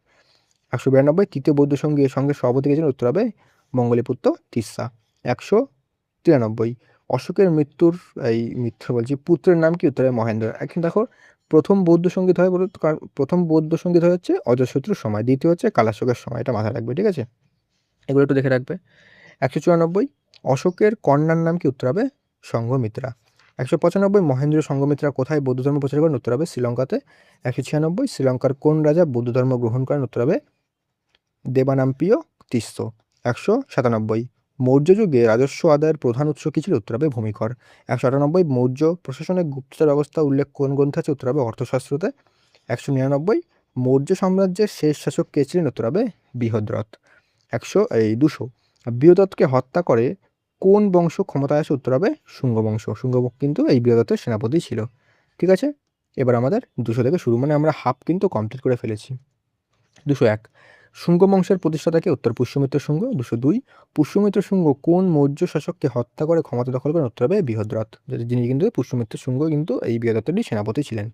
১৯২ তৃতীয় বৌদ্ধ সঙ্গীর সভাপতি কে ছিলেন? উত্তর হবে মঙ্গলীপুত্র তিস্সা। ১৯৯ অশোকের পুত্রের নাম কি? উত্তর হবে মহেন্দ্র। এখন দেখো প্রথম বৌদ্ধ সঙ্গীত হয় বলতো, প্রথম বৌদ্ধ সঙ্গীত হচ্ছে অজাতশত্রুর সময়, দ্বিতীয় হচ্ছে কালাশোকের সময়, এটা মাথায় রাখবে। ঠিক আছে, এগুলো একটু দেখে রাখবে। ১৯৯ অশোকের কন্যার নাম কি? উত্তর হবে সংঘমিত্রা। ১৯৫ মহেন্দ্র সংঘমিত্রা কোথায় বৌদ্ধ ধর্ম প্রচার করেন? উত্তর হবে শ্রীলঙ্কাতে। ১৯৯ শ্রীলঙ্কার কোন রাজা বৌদ্ধ ধর্ম গ্রহণ করেন? উত্তর হবে দেবানাম্পিয় তিস্স। ১৯৯ মৌর্য যুগে রাজস্ব আদায়ের প্রধান উৎস কী ছিল? উত্তর হবে ভূমিকর। ১৯৯ মৌর্য প্রশাসনের গুপ্তচর ব্যবস্থা উল্লেখ কোন গ্রন্থে আছে? উত্তর হবে অর্থশাস্ত্রতে। ১৯৯ মৌর্য সাম্রাজ্যের শেষ শাসক কে ছিলেন? উত্তর হবে বৃহদ্রথ। ২০০ বৃহদত্তকে হত্যা করে কোন বংশ ক্ষমতায় আসে? উত্তর হবে শুঙ্গ বংশ। শুঙ্গ কিন্তু এই বৃহদত্তের সেনাপতি ছিল। ঠিক আছে, এবার আমাদের ২০০ থেকে শুরু, মানে আমরা হাফ কিন্তু কমপ্লিট করে ফেলেছি। ২০১ শুঙ্গ বংশের প্রতিষ্ঠাতাকে? উত্তর পুষ্যমিত্র শুঙ্গ। ২০২ পুষ্যমিত্র শুঙ্গ কোন মৌর্য শাসককে হত্যা করে ক্ষমতা দখল করেন? উত্তর হবে বৃহদ্রথ, যিনি কিন্তু পুষ্যমিত্র শুঙ্গ কিন্তু এই বৃহদত্তেরই সেনাপতি ছিলেন।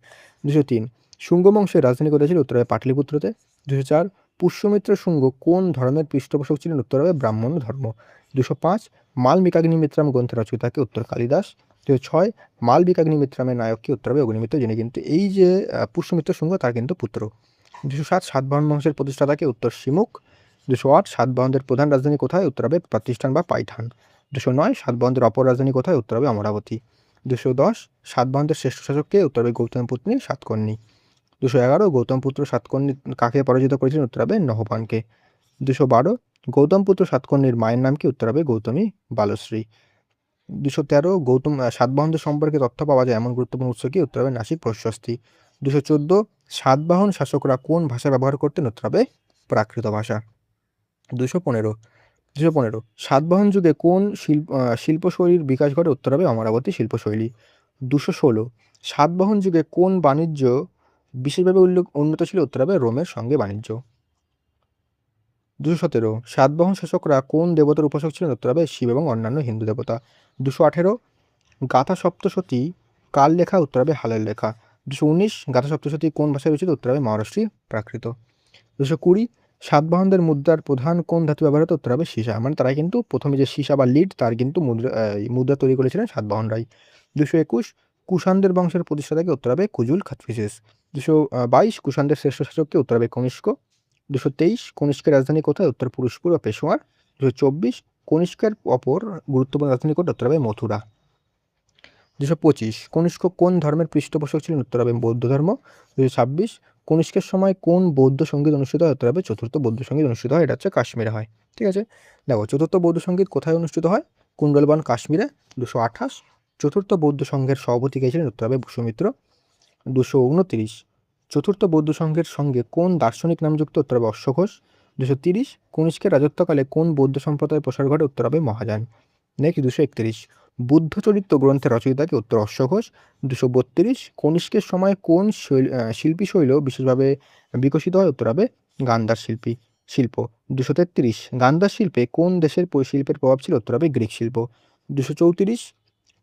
২০৩ শুঙ্গ বংশের রাজধানী কোথায় ছিল? উত্তর হবে পাটলিপুত্রতে। ২০০৪ পুষ্যমিত্র শুঙ্গ কোন ধর্মের পৃষ্ঠপোষক ছিলেন? উত্তর হবে ব্রাহ্মণ ধর্ম। ২০০৫ মালবিকাগ্নিমিত্রাম গ্রন্থের রচয়িতাকে? উত্তর কালিদাস। ২০০৬ মালবিকাগ্নিমিত্রামের নায়ক কি? উত্তর হবে অগ্নিমিত্র, যিনি কিন্তু এই যে পুষ্যমিত্র শুঙ্গ তার কিন্তু পুত্র। ২০০৭ সাতবাহন বংশের প্রতিষ্ঠাতাকে? উত্তর শিমুক। ২০০৮ সাতবাহনদের প্রধান রাজধানী কোথায়? উত্তর হবে প্রতিষ্ঠান বা পাইঠান। ২০০৯ সাতবাহনদের অপর রাজধানী কোথায়? উত্তর হবে অমরাবতী। ২০১০ সাতবাহনদের শ্রেষ্ঠ শাসককে? উত্তর হবে গৌতমপুত্র সাতকর্ণী। ২০১১ গৌতমপুত্র সাতকর্ণী কাকে পরাজিত করেছিলেন? উত্তর হবে নহপানকে। ২১২ গৌতমপুত্র সাতকর্ণীর মায়ের নাম কি? উত্তর হবে গৌতমী বালশ্রী। ২১৩ সাতবাহনদের সম্পর্কে তথ্য পাওয়া যায় এমন গুরুত্বপূর্ণ উৎস কি? উত্তর হবে নাসিক প্রশস্তি। ২১৪ সাতবাহন শাসকরা কোন ভাষা ব্যবহার করতেন? উত্তর হবে প্রাকৃত ভাষা। ২১৫ সাতবাহন যুগে কোন শিল্পশৈলীর বিকাশ ঘটে? উত্তর হবে অমরাবতী শিল্পশৈলী। ২১৬ সাতবাহন যুগে কোন বাণিজ্য বিশেষভাবে উন্নত ছিল? উত্তর হবে রোমের সঙ্গে বাণিজ্য। ২১৭ সাতবাহন শাসকরা কোন দেবতার উপাসক ছিলেন? উত্তর হবে শিব এবং অন্যান্য হিন্দু দেবতা। ২১৮ গাথা সপ্তশতী কার লেখা? উত্তর হবে হালের লেখা। ২১৯ গাথা সপ্তশতী কোন ভাষায় রচিত? উত্তর হবে মহারাষ্ট্রী প্রাকৃত। ২২০ সাতবাহনদের মুদ্রার প্রধান কোন ধাতু ব্যবহার হতো? উত্তর হবে সীসা, মানে তারা কিন্তু প্রথমে যে সীসা বা লিড তার কিন্তু মুদ্রা তৈরি করেছিলেন সাতবাহনরাই। ২২১ কুষাণদের বংশের প্রতিষ্ঠাতাকে? উত্তর হবে কুজুল খাতফিসেস। ২২ কুষাণদের শ্রেষ্ঠ শাসককে? উত্তর হবে কনিষ্ক। ২২৩ কনিষ্কের রাজধানী কোথায়? উত্তর পুরুষপুর ও পেশোয়ার। ২২৪ কনিষ্কের অপর গুরুত্বপূর্ণ রাজধানী কোথায়? উত্তর হবে মথুরা। ২২৫ কনিষ্ক কোন ধর্মের পৃষ্ঠপোষক ছিলেন? উত্তর হবে বৌদ্ধ ধর্ম। ২২৬ কনিষ্কের সময় কোন বৌদ্ধ সঙ্গীত অনুষ্ঠিত হয়? উত্তর হবে চতুর্থ বৌদ্ধ সঙ্গীত অনুষ্ঠিত হয়, এটা হচ্ছে কাশ্মীরে হয়। ঠিক আছে, দেখো চতুর্থ বৌদ্ধ সঙ্গীত কোথায় অনুষ্ঠিত হয়? কুণ্ডলবন কাশ্মীরে। ২২৮ চতুর্থ বৌদ্ধ সংঘের সভাপতি কে ছিলেন? উত্তর হবে বসুমিত্র। ২২৯ চতুর্থ বৌদ্ধ সংঘের সঙ্গে কোন দার্শনিক নাম যুক্ত? উত্তর হবে অশ্বঘোষ। 230 কনিষ্কের রাজত্বকালে কোন বৌদ্ধ সম্প্রদায়ের প্রসার ঘটে? উত্তর হবে মহাযান। নেক্সট 231 বুদ্ধ চরিত্র গ্রন্থের রচয়িতা কে? উত্তর অশ্বঘোষ। 232 কনিষ্কের সময় কোন শিল্পী শৈল বিশেষভাবে বিকশিত হয়? উত্তর হবে গান্ধার শিল্প। 233 গান্ধার শিল্পে কোন দেশের শিল্পের প্রভাব ছিল? উত্তর হবে গ্রিক শিল্প। 234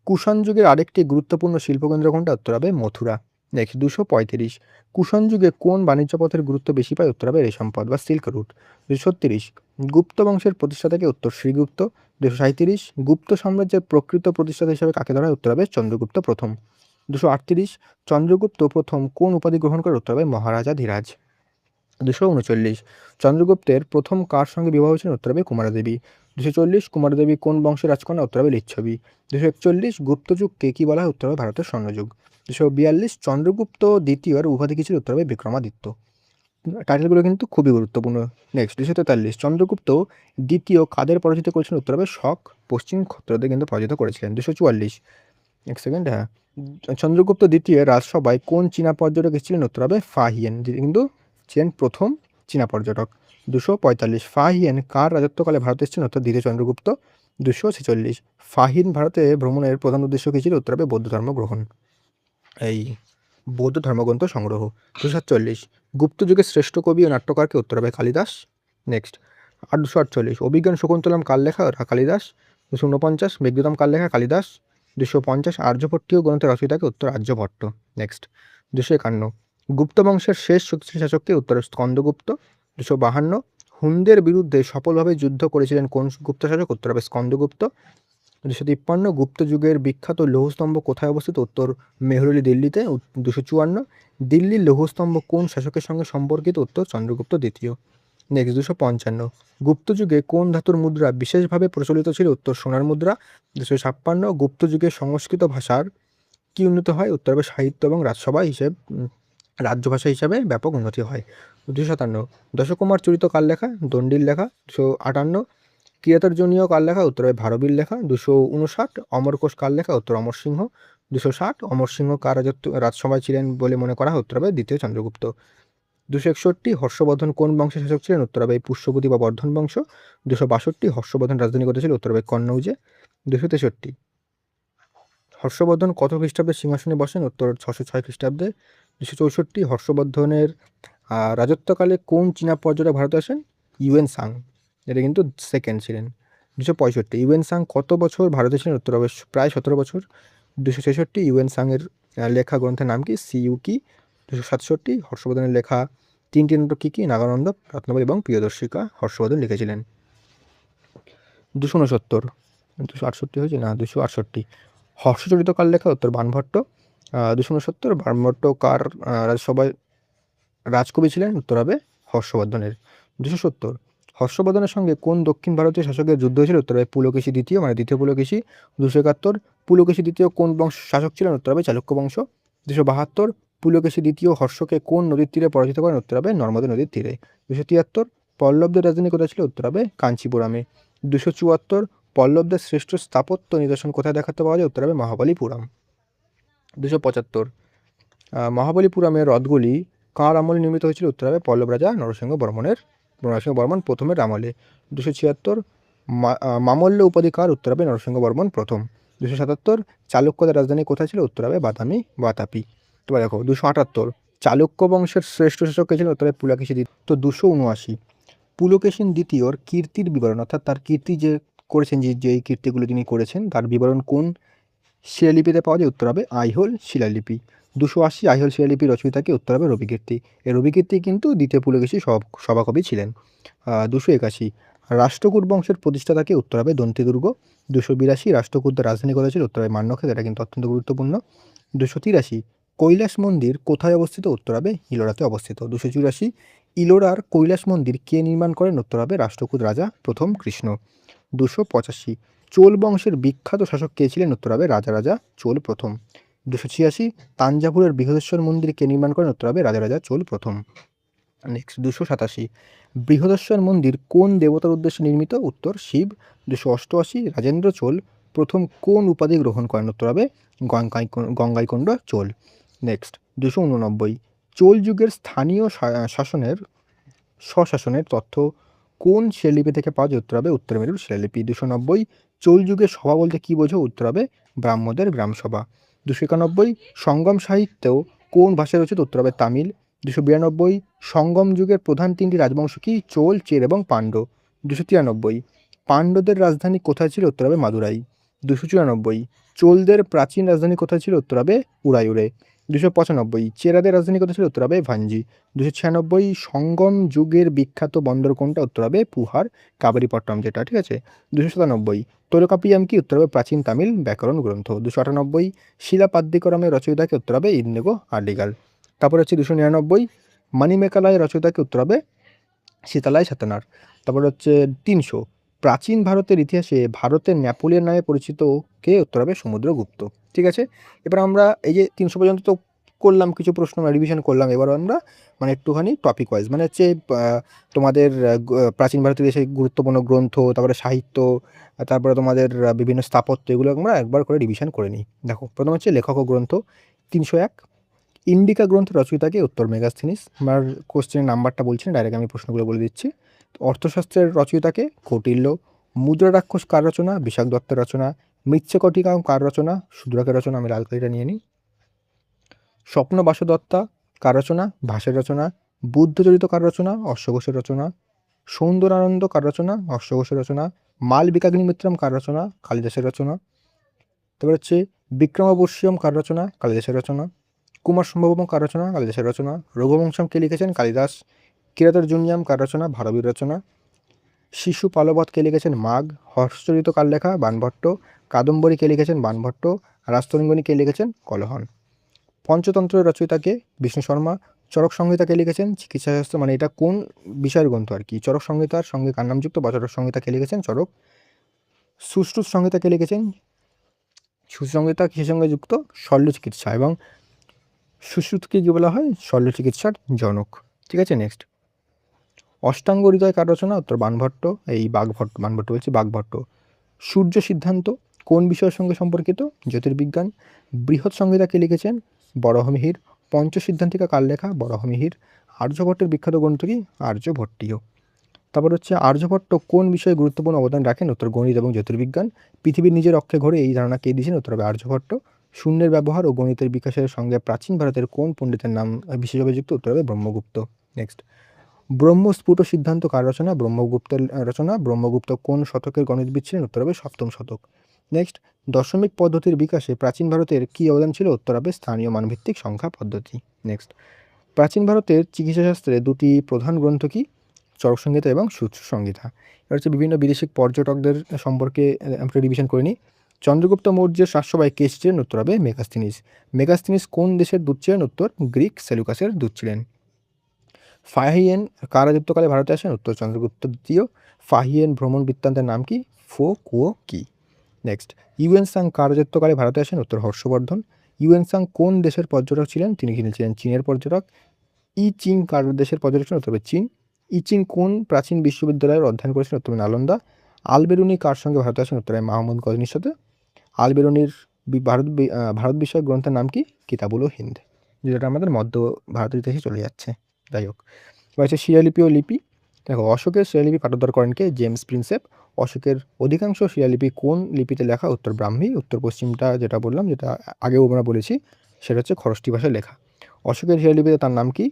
কুষাণ যুগের আরেকটি গুরুত্বপূর্ণ শিল্পকেন্দ্র কোনটা? উত্তর হবে মথুরা। নেক্সট 235 কুষাণ যুগে কোন বাণিজ্য পথের গুরুত্ব বেশি পায়? উত্তর হবে রেশম পথ বা সিল্ক রুট। 236 গুপ্ত বংশের প্রতিষ্ঠাতা কে? উত্তর শ্রীগুপ্ত। 237 গুপ্ত সাম্রাজ্যের প্রকৃত প্রতিষ্ঠাতা হিসেবে কাকে ধরা হয়? উত্তর হবে চন্দ্রগুপ্ত প্রথম। 238 চন্দ্রগুপ্ত প্রথম কোন উপাধি গ্রহণ করে? উত্তর হবে মহারাজা ধীরাজ। 239 চন্দ্রগুপ্তের প্রথম কার সঙ্গে বিবাহ হয়েছিল? উত্তর হবে কুমারদেবী। 240 কুমারদেবী কোন বংশের রাজকন্যা? উত্তর হবে লিচ্ছবি। 241 গুপ্ত যুগকে কি বলা হয়? উত্তর হবে ভারতের স্বর্ণযুগ। 242 চন্দ্রগুপ্ত দ্বিতীয়র উপাধি কি ছিল? উত্তর হবে বিক্রমাদিত্য। টাইটেলগুলো কিন্তু খুবই গুরুত্বপূর্ণ। নেক্সট 243 চন্দ্রগুপ্ত দ্বিতীয় কাদের পরাজিত করেছিলেন? উত্তর হবে শক পশ্চিম ক্ষত্রদের কিন্তু পরাজিত করেছিলেন। 244 এক সেকেন্ড, হ্যাঁ, চন্দ্রগুপ্ত দ্বিতীয় রাজসভায় কোন চীনা পর্যটক এসেছিলেন? উত্তর হবে ফাহিয়েন, যিনি কিন্তু ছিলেন প্রথম চীনা পর্যটক। 245 ফাহিয়েন কার রাজত্বকালে ভারতে এসেছিলেন? অর্থাৎ দ্বিতীয় চন্দ্রগুপ্ত। 246 ফাহিয়েন ভারতে ভ্রমণের প্রধান উদ্দেশ্য কী ছিল? উত্তর হবে বৌদ্ধ ধর্ম গ্রহণ, এই বৌদ্ধ ধর্মগ্রন্থ সংগ্রহ। 247 গুপ্ত যুগের শ্রেষ্ঠ কবি ও নাট্যকারকে? উত্তর হবে কালিদাস। নেক্সট 248 অভিজ্ঞান শকুন্তলম কার লেখা? কালিদাস। 249 মেঘদূতম কার লেখা? কালিদাস। 250 আর্যভট্টীয় গ্রন্থের রচয়িতাকে? উত্তর আর্যভট্ট। নেক্সট 251 গুপ্ত বংশের শেষ শক্তিশালী শাসককে? উত্তর স্কন্দগুপ্ত। 252 হুনদের বিরুদ্ধে সফলভাবে যুদ্ধ করেছিলেন কোন গুপ্ত শাসক? উত্তর হবে স্কন্দগুপ্ত। 253 গুপ্ত যুগের বিখ্যাত লৌহস্তম্ভ কোথায় অবস্থিত? উত্তর মেহরুলি, দিল্লিতে। 254 দিল্লির লৌহস্তম্ভ কোন শাসকের সঙ্গে সম্পর্কিত? উত্তর চন্দ্রগুপ্ত দ্বিতীয়। নেক্সট 255 গুপ্ত যুগে কোন ধাতুর মুদ্রা বিশেষভাবে প্রচলিত ছিল? উত্তর সোনার মুদ্রা। 256 গুপ্ত যুগে সংস্কৃত ভাষার কি উন্নতি হয়? উত্তর হবে সাহিত্য এবং রাজ্য ভাষা হিসাবে ব্যাপক উন্নতি হয়। 257 দশকুমার চরিত কার লেখা? দণ্ডির লেখা। 258 কিরাতর্জনীয় কার লেখা? উত্তর হবে ভারবীর লেখা। 259 অমরকোষ কার লেখা? উত্তর অমরসিংহ। 260 অমরসিংহ কার রাজসভায় ছিলেন বলে মনে করা হয়? উত্তর হবে দ্বিতীয় চন্দ্রগুপ্ত। 261 হর্ষবর্ধন কোন বংশের শাসক ছিলেন? উত্তর হবে পুষ্যবতী বা বর্ধন বংশ। 262 হর্ষবর্ধন রাজধানী কোথায় ছিল? উত্তর হবে কন্নৌজে। 263 হর্ষবর্ধন কত খ্রিস্টাব্দে সিংহাসনে বসেন? উত্তর 606 খ্রিস্টাব্দে। 264 হর্ষবর্ধনের রাজত্বকালে কোন চীনা পর্যটক ভারতে আসেন? ইউয়েন সাং, এটা কিন্তু সেকেন্ড ছিলেন। 265 ইউয়েন সাং কত বছর ভারতে ছিলেন? উত্তর হবে প্রায় 17 বছর। 266 ইউয়েন সাংয়ের লেখা গ্রন্থের নাম কি? সিইউকি। 267 হর্ষবর্ধনের লেখা তিনটি নাটক কী কী? নাগানন্দ, রত্নাবলী এবং প্রিয়দর্শিকা হর্ষবর্ধন লিখেছিলেন। 269 268 হয়েছে না, 268 হর্ষচরিত কার লেখা? উত্তর বাণভট্ট। 269 বাণভট্ট কার রাজসভায় রাজকবি ছিলেন? উত্তর হবে হর্ষবর্ধনের। 270 হর্ষবর্ধনের সঙ্গে কোন দক্ষিণ ভারতীয় শাসকের যুদ্ধ হয়েছিল? উত্তর হবে পুলকেশী দ্বিতীয়, মানে দ্বিতীয় পুলকেশী। 271 পুলকেশী দ্বিতীয় কোন বংশ শাসক ছিলেন? উত্তর হবে চালুক্য বংশ। 272 পুলকেশী দ্বিতীয় হর্ষকে কোন নদীর তীরে পরাজিত করেন? উত্তর হবে নর্মদা নদীর তীরে। 273 পল্লবদের রাজধানী কোথায় ছিল? উত্তর হবে কাঞ্চিপুরামে। 274 পল্লবদের শ্রেষ্ঠ স্থাপত্য নিদর্শন কোথায় দেখাতে পাওয়া যায়? উত্তর হবে মহাবলীপুরম। 275 মহাবলীপুরমের হ্রদগুলি কার আমলে নির্মিত হয়েছিল? উত্তর হবে পল্লব রাজা নরসিংহ বর্মন প্রথমের আমলে। 276 মামল্য উপাধি কার? উত্তর হবে নরসিংহ বর্মন প্রথম। 277 চালুক্যদের রাজধানী কোথায় ছিল? উত্তর হবে বাতাপি। তো দেখো 278 চালুক্য বংশের শ্রেষ্ঠ শাসক কে ছিলেন? উত্তর হবে পুলকেশী দ্বিতীয়। তো 279 পুলকেশীন দ্বিতীয়র কীর্তির বিবরণ, অর্থাৎ তার কীর্তি যে করেছেন, যে এই কীর্তিগুলো তিনি করেছেন তার বিবরণ কোন শিলালিপিতে পাওয়া যায়? উত্তর হবে আইহোল শিলালিপি। 280 আইহোল শিলালিপি রচয়িতাকে? উত্তর হবে রবিকীর্তি। এই রবিকীর্তি কিন্তু দ্বিতীয় পুলকেশী সভাকবি ছিলেন। 281 রাষ্ট্রকূট বংশের প্রতিষ্ঠাতাকে? উত্তর হবে দন্তিদুর্গ। 282 রাষ্ট্রকূটদের রাজধানী কোথায় ছিল? উত্তর হবে মান্যক্ষেত, এটা কিন্তু অত্যন্ত গুরুত্বপূর্ণ। 283 কৈলাস মন্দির কোথায় অবস্থিত? উত্তর হবে ইলোরাতে অবস্থিত। 284 ইলোরার কৈলাস মন্দির কে নির্মাণ করেন? উত্তর হবে রাষ্ট্রকূট রাজা প্রথম কৃষ্ণ। 285 চোল বংশের বিখ্যাত শাসক কে ছিলেন? উত্তর হবে রাজা চোল প্রথম। 286 তাঞ্জাভুরের বৃহদেশ্বর মন্দির কে নির্মাণ করেন? উত্তর হবে রাজা চোল প্রথম। নেক্সট 287 বৃহদেশ্বর মন্দির কোন দেবতার উদ্দেশ্যে নির্মিত? উত্তর শিব। 288 রাজেন্দ্র চোল প্রথম কোন উপাধি গ্রহণ করেন? উত্তর হবে গঙ্গাইকোন্ড চোল। নেক্সট 289 চোল যুগের স্থানীয় শাসনের স্বশাসনের তথ্য কোন শিলালিপি থেকে পাওয়া যায়? উত্তর হবে উত্তর মেরুর শিলালিপি। 290 চোল যুগের সভা বলতে কী বোঝো? উত্তর হবে ব্রাহ্মদের গ্রামসভা। 291 সঙ্গম সাহিত্য কোন ভাষায় রচিত? উত্তর হবে তামিল। 292 সঙ্গম যুগের প্রধান তিনটি রাজবংশ কি? চোল, চের এবং পাণ্ড্য। 293 পাণ্ড্যদের রাজধানী কোথায় ছিল? উত্তর হবে মাদুরাই। 294 চোলদের প্রাচীন রাজধানী কোথায় ছিল? উত্তর হবে উরায়ুরে। 295 চেরাদের রাজধানী কোথায় ছিল? উত্তর হবে ভাঞ্জি। 296 সঙ্গম যুগের বিখ্যাত বন্দর কোনটা? উত্তর হবে পুহার কাবেরীপট্টনম, যেটা ঠিক আছে। 297 তোলকাপিয়াম কি? উত্তর হবে প্রাচীন তামিল ব্যাকরণ গ্রন্থ। 298 শিলাপাদ্যিকরমের রচয়িতাকে? উত্তর হবে ইন্দিগো আডিগাল। তারপর হচ্ছে 299 মণিমেকালয় রচয়িতাকে? উত্তর হবে সীতালাই সাতনার। তারপর হচ্ছে 300 প্রাচীন ভারতের ইতিহাসে ভারতের নেপোলিয়ন নামে পরিচিত কে? উত্তর হবে সমুদ্রগুপ্ত। ঠিক আছে, এবার আমরা এই যে 300 পর্যন্ত তো করলাম, কিছু প্রশ্ন রিভিশন করলাম। এবার আমরা মানে একটুখানি টপিক ওয়াইজ মানে হচ্ছে তোমাদের প্রাচীন ভারতের দেশে গুরুত্বপূর্ণ গ্রন্থ, তারপরে সাহিত্য, তারপরে তোমাদের বিভিন্ন স্থাপত্য, এগুলো আমরা একবার করে রিভিশন করে নিই। দেখো, প্রথম হচ্ছে লেখক ও গ্রন্থ। 301 ইন্ডিকা গ্রন্থের রচয়িতাকে? উত্তর মেগাস্থিনিস। আমার কোশ্চেনের নাম্বারটা বলছি না, ডাইরেক্ট আমি প্রশ্নগুলো বলে দিচ্ছি। অর্থশাস্ত্রের রচয়িতাকে? কৌটিল্য। মুদ্রা রাক্ষস কার রচনা? বিশাখ দত্তের রচনা। মৃচ্ছকটিকা কার রচনা? শূদ্রকের রচনা। আমি লাল কালিটা নিয়ে নিই। স্বপ্ন বাসদত্তা কার রচনা? ভাসের রচনা। বুদ্ধচরিত কার রচনা? অশ্বঘোষের রচনা। সৌন্দরানন্দ কার রচনা? অশ্বঘোষের রচনা। মালবিকাগ্নিমিত্রম কার রচনা? কালিদাসের রচনা। তারপর হচ্ছে বিক্রমাবশ্যম কার রচনা? কালিদাসের রচনা। কুমার সম্ভবম কার রচনা? কালিদাসের রচনা। রঘুবংশম কে লিখেছেন? কালিদাস। কিরাতর্জুনিয়াম কার রচনা? ভারবীর রচনা। শিশু পালবৎ কে লিখেছেন? মাঘ। হর্ষচরিত কার লেখা? বাণভট্ট। কাদম্বরী কে লিখেছেন? বাণভট্ট। রাস্তরঙ্গিনী কে লিখেছেন? কলহন। পঞ্চতন্ত্রের রচয়িতাকে? বিষ্ণু শর্মা। চরক সংহিতা কে লিখেছেন? চিকিৎসাশাস্ত্র, মানে এটা কোন বিষয়ের গ্রন্থ আর কি। চরক সংহিতার সঙ্গে কার নাম যুক্ত? বা চরক সংহিতা কে লিখেছেন? চরক। সুশ্রুত সংহিতা কে লিখেছেন? সুসংহিতা কিসের সঙ্গে যুক্ত? শল্য চিকিৎসা, এবং সুশ্রুতকে কি বলা হয়? শল্য চিকিৎসার জনক। ঠিক আছে, নেক্সট। অষ্টাঙ্গ হৃদয় কার রচনা? উত্তর বাণভট্ট। এই বাণভট্ট বলছি, বাগভট্ট। সূর্য সিদ্ধান্ত কোন বিষয়ের সঙ্গে সম্পর্কিত? জ্যোতির্বিজ্ঞান। বৃহৎ সংহিতাকে লিখেছেন? বরাহমিহির। পঞ্চসিদ্ধান্তিকা কার লেখা? বরাহমিহির। আর্যভট্টের বিখ্যাত গ্রন্থ কি? আর্যভট্টীয়। তারপর হচ্ছে আর্যভট্ট কোন বিষয়ে গুরুত্বপূর্ণ অবদান রাখেন? উত্তর গণিত এবং জ্যোতির্বিজ্ঞান। পৃথিবীর নিজের অক্ষে ঘোরে, এই ধারণা কে দিয়েছেন? উত্তর হবে আর্যভট্ট। শূন্যের ব্যবহার ও গণিতের বিকাশের সঙ্গে প্রাচীন ভারতের কোন পণ্ডিতের নাম বিশেষভাবে যুক্ত? উত্তর হবে ব্রহ্মগুপ্ত। নেক্সট। ব্রহ্মস্ফুট সিদ্ধান্ত কার রচনা? ব্রহ্মগুপ্তের রচনা। ব্রহ্মগুপ্ত কোন শতকের গণিতবিদ ছিলেন? উত্তর হবে সপ্তম শতক। নেক্সট। দশমিক পদ্ধতির বিকাশে প্রাচীন ভারতের কী অবদান ছিল? উত্তর হবে স্থানীয় মানভিত্তিক সংখ্যা পদ্ধতি। নেক্সট। প্রাচীন ভারতের চিকিৎসাশাস্ত্রে দুটি প্রধান গ্রন্থ কি? চরক সংহিতা এবং সূত্র সংহিতা। এবার হচ্ছে বিভিন্ন বিদেশি পর্যটকদের সম্পর্কে আমরা রিভিশন করে নিই। চন্দ্রগুপ্ত মৌর্যের শাসনসভায় কে ছিলেন? উত্তর হবে মেগাস্থিনিস। মেগাস্থিনিস কোন দেশের দূত ছিলেন? উত্তর গ্রিক সেলুকাসের দূত ছিলেন। ফাহিয়েন কার রাজত্বকালে ভারতে আসেন? উত্তর চন্দ্রগুপ্ত দ্বিতীয়। ফাহিয়েন ভ্রমণ বৃত্তান্তের নাম কি? ফো কুয়ো কি। নেক্সট। ইউয়েনসাং কার রাজত্বকালে ভারতে আসেন? উত্তর হর্ষবর্ধন। ইউয়েনসাং কোন দেশের পর্যটক ছিলেন? তিনি ছিলেন চীনের পর্যটক। ই চিং কার দেশের পর্যটক ছিলেন? উত্তর হবে চীন। ই চিং কোন প্রাচীন বিশ্ববিদ্যালয়ের অধ্যয়ন করেছেন? উত্তর নালন্দা। আলবেরুনি কার সঙ্গে ভারতে আসেন? উত্তরে মাহমুদ গজনির সাথে। আলবেরুনির ভারত বিষয়ক গ্রন্থের নাম কি? কিতাবুল হিন্দ, যেটা আমাদের মধ্য ভারতের ইতিহাসে চলে যাচ্ছে। যাই হোক, এবার হচ্ছে শিলালিপি ও লিপি। দেখো, অশোকের শিলালিপি পাঠোদ্ধার করেন কে? James Prinsep. অশোকের অধিকাংশ শিলালিপি কোন লিপিতে লেখা? উত্তর ব্রাহ্মী। উত্তর পশ্চিমটা যেটা বললাম, যেটা আগেও আমরা বলেছি, সেটা হচ্ছে খরষ্টি ভাষায় লেখা। অশোকের শিলালিপিতে তার নাম কি?